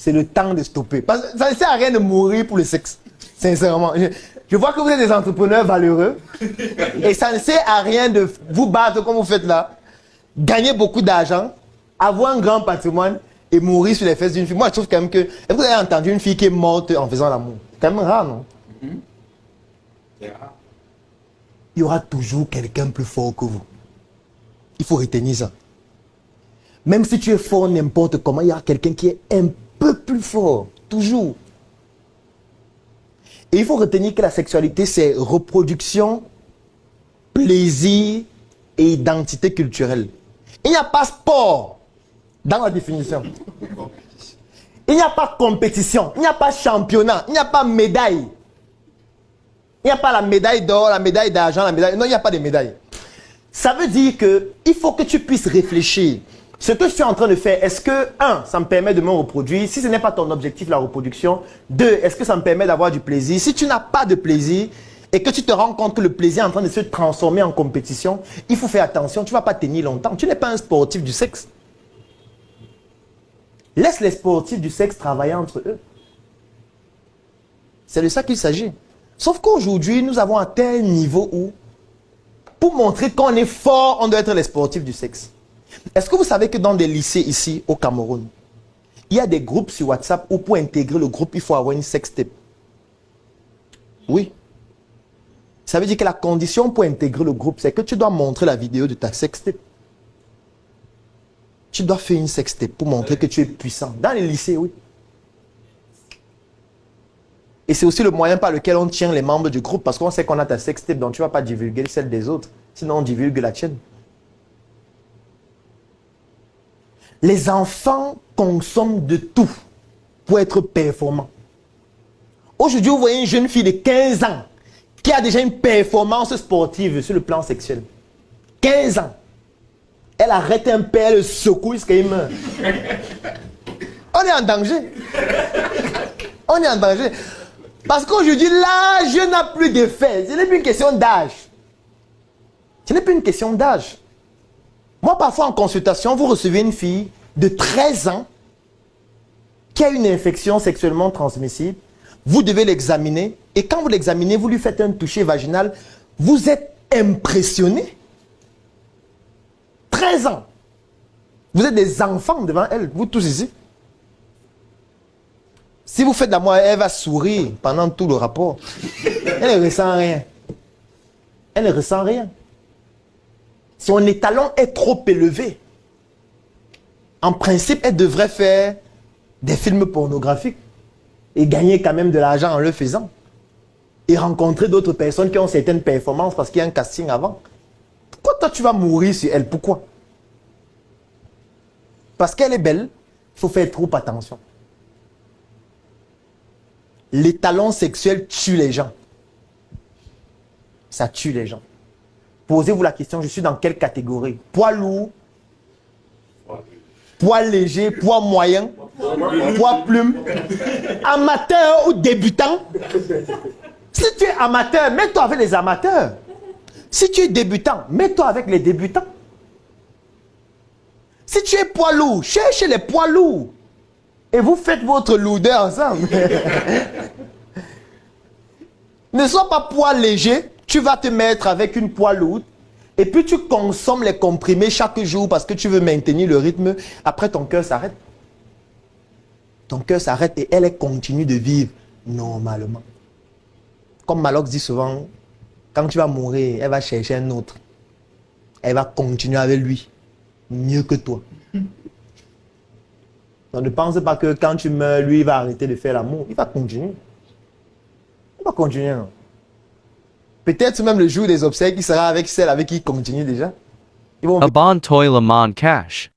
c'est le temps de stopper. Parce que ça ne sert à rien de mourir pour le sexe. Sincèrement. Je vois que vous êtes des entrepreneurs valeureux. Et ça ne sert à rien de vous battre comme vous faites là. Gagner beaucoup d'argent, avoir un grand patrimoine et mourir sur les fesses d'une fille. Moi, je trouve quand même que... Est-ce que vous avez entendu une fille qui est morte en faisant l'amour? C'est quand même rare, non? C'est rare. Il y aura toujours quelqu'un plus fort que vous. Il faut retenir ça. Même si tu es fort n'importe comment, il y aura quelqu'un qui est un peu plus fort. Toujours. Et il faut retenir que la sexualité, c'est reproduction, plaisir et identité culturelle. Il n'y a pas sport dans la définition. Il n'y a pas compétition, il n'y a pas championnat, il n'y a pas médaille. Il n'y a pas la médaille d'or, la médaille d'argent, la médaille... Non, il n'y a pas de médaille. Ça veut dire qu'il faut que tu puisses réfléchir. Ce que je suis en train de faire, est-ce que, un, ça me permet de me reproduire? Si ce n'est pas ton objectif, la reproduction. Deux, est-ce que ça me permet d'avoir du plaisir? Si tu n'as pas de plaisir et que tu te rends compte que le plaisir est en train de se transformer en compétition, il faut faire attention, tu ne vas pas tenir longtemps. Tu n'es pas un sportif du sexe. Laisse les sportifs du sexe travailler entre eux. C'est de ça qu'il s'agit. Sauf qu'aujourd'hui, nous avons atteint un niveau où, pour montrer qu'on est fort, on doit être les sportifs du sexe. Est-ce que vous savez que dans des lycées ici, au Cameroun, il y a des groupes sur WhatsApp où pour intégrer le groupe, il faut avoir une sextape? Oui. Ça veut dire que la condition pour intégrer le groupe, c'est que tu dois montrer la vidéo de ta sextape. Tu dois faire une sextape pour montrer que tu es puissant. Dans les lycées, oui. Et c'est aussi le moyen par lequel on tient les membres du groupe, parce qu'on sait qu'on a ta sextape, donc tu ne vas pas divulguer celle des autres. Sinon, on divulgue la tienne. Les enfants consomment de tout pour être performants. Aujourd'hui, vous voyez une jeune fille de 15 ans qui a déjà une performance sportive sur le plan sexuel. 15 ans. Elle arrête un peu, elle le secoue jusqu'à il meurt. On est en danger. On est en danger. Parce qu'aujourd'hui, l'âge n'a plus d'effet. Ce n'est plus une question d'âge. Ce n'est plus une question d'âge. Moi, parfois, en consultation, vous recevez une fille de 13 ans qui a une infection sexuellement transmissible. Vous devez l'examiner. Et quand vous l'examinez, vous lui faites un toucher vaginal. Vous êtes impressionné. 13 ans. Vous êtes des enfants devant elle, vous tous ici. Si vous faites l'amour, elle va sourire pendant tout le rapport. Elle ne ressent rien. Elle ne ressent rien. Son étalon est trop élevé. En principe, elle devrait faire des films pornographiques et gagner quand même de l'argent en le faisant. Et rencontrer d'autres personnes qui ont certaines performances parce qu'il y a un casting avant. Pourquoi toi tu vas mourir sur elle? Pourquoi? Parce qu'elle est belle, il faut faire trop attention. L'étalon sexuel tue les gens. Ça tue les gens. Posez-vous la question, je suis dans quelle catégorie? Poids lourd, poids léger, poids moyen, poids plume, amateur ou débutant? Si tu es amateur, mets-toi avec les amateurs. Si tu es débutant, mets-toi avec les débutants. Si tu es poids lourd, cherche les poids lourds. Et vous faites votre lourdeur ensemble. Ne sois pas poids léger, tu vas te mettre avec une poids lourde. Et puis tu consommes les comprimés chaque jour parce que tu veux maintenir le rythme. Après, ton cœur s'arrête. Ton cœur s'arrête et elle continue de vivre normalement. Comme Malox dit souvent, quand tu vas mourir, elle va chercher un autre. Elle va continuer avec lui. Mieux que toi. Donc ne pense pas que quand tu meurs, lui, il va arrêter de faire l'amour. Il va continuer. Il va continuer. Peut-être même le jour des obsèques, il sera avec celle avec qui il continue déjà. Ils vont... Abon Toy Lamon Cash.